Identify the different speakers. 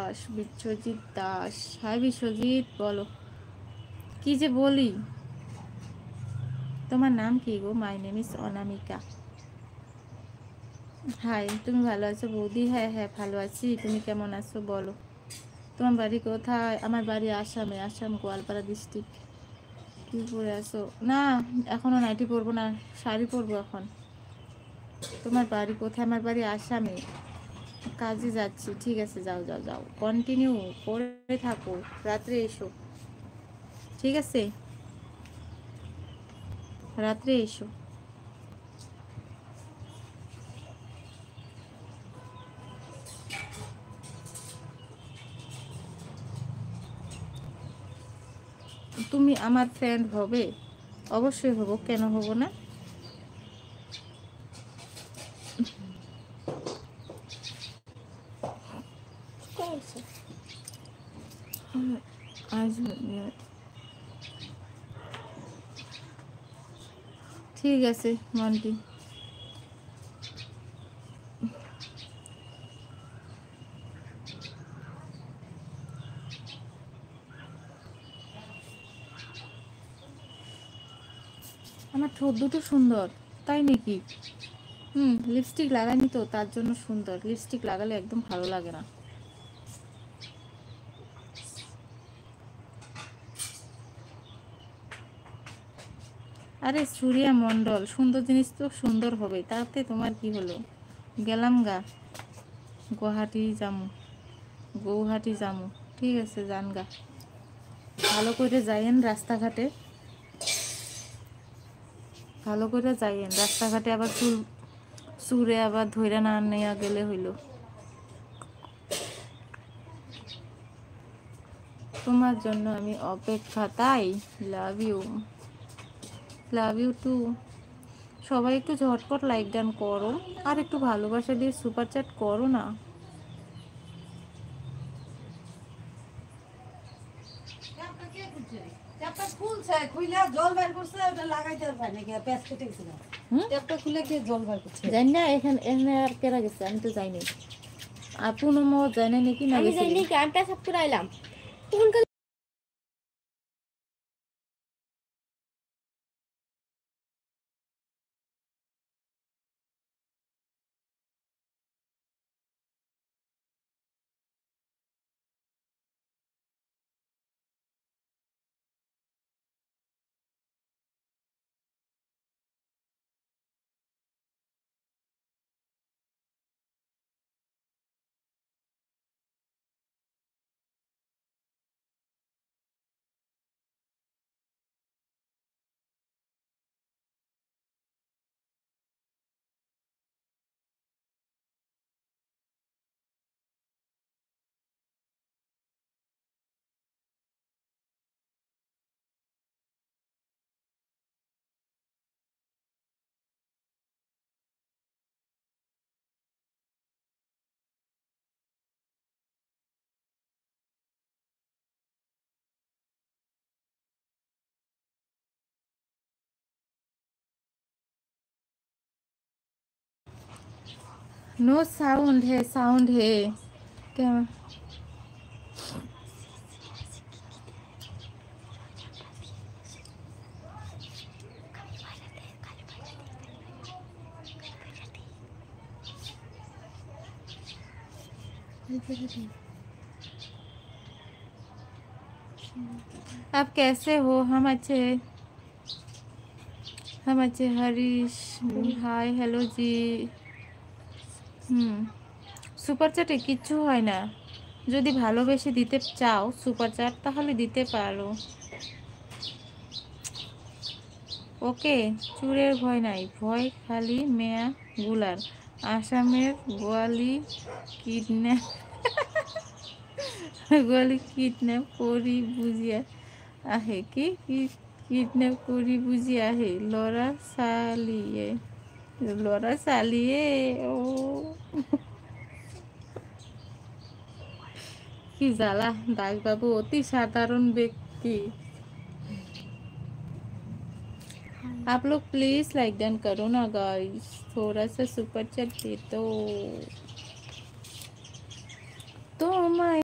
Speaker 1: Das, Biswajit Das. Hi Biswajit, বলো কি যে বলি। তোমার নাম কি গো? My name is Anamika. Hi, তুমি ভালো আছো বৌদি? হ্যাঁ হ্যাঁ ভালো আছি, তুমি কেমন আছো বলো। তোমার বাড়ি কোথায়? আমার বাড়ি আসামে, আসাম গোয়ালপাড়া ডিস্ট্রিক্ট। কি পরে আছো? না, এখনো নাইটি পরবো না, শাড়ি পরবো এখন। তোমার বাড়ি কোথায়? আমার বাড়ি আসামে, কাজে যাচ্ছি। ঠিক আছে, যাও যাও যাও, কন্টিনিউ করে থাকো, রাত্রে এসো। ঠিক আছে, রাত্রে এসো। তুমি আমার ফ্রেন্ড হবে? অবশ্যই হব, কেন হব না। ঠিক আছে মন্টি। আমার ঠোঁট দুটো সুন্দর, তাই নাকি? লিপস্টিক লাগাইনি তো, তার জন্য সুন্দর। লিপস্টিক লাগালে একদম ভালো লাগে না। আরে সূর্যা মণ্ডল, সুন্দর জিনিস তো সুন্দর হবে, তাতে তোমার কি হলো। গেলাম গা, গৌহাটি যামু। ঠিক আছে, যান গা, ভালো করে যাইয়েন রাস্তাঘাটে, ভালো করে যাইয়েন রাস্তাঘাটে, আবার চুরে আবার ধইরা না নেওয়া গেলে হইল। তোমার জন্য আমি অপেক্ষা, তাই? Love you, love you too. সবাই একটু ঝটপট লাইক ডান করো, আর একটু ভালোবাসা দিয়ে সুপার চ্যাট করো না। জানি না এখানে আর কেরা গেছে, আমি তো যাইনি। আপু নমো জানি নাকি না,
Speaker 2: আমি যাইনি, ক্যাম্পটা সব করে আইলাম তখন।
Speaker 1: नो साउंड है, साउंड है क्या? आप कैसे हो? हम अच्छे, हम अच्छे। हरीश हाय, हेलो जी। সুপার চ্যাটে কিচ্ছু হয় না, যদি ভালোবেসে দিতে চাও সুপার চ্যাট তাহলে দিতে পারো। ওকে, চুরের ভয় নাই, ভয় খালি মেয়া গুলার। আসামের গোয়ালি কিডন্যাপ গোয়ালি কিডন্যাপ করি বুঝিয়া আহে, কি কিডন্যাপ করি বুঝি আহে, লড়া চালিয়ে ও কি জ্বালা। দাসবাবু অতি সাধারণ ব্যক্তি। आप लोग प्लीज लाइक डन करो ना गाइस, थोड़ा सा सुपर चैट दे तो मैं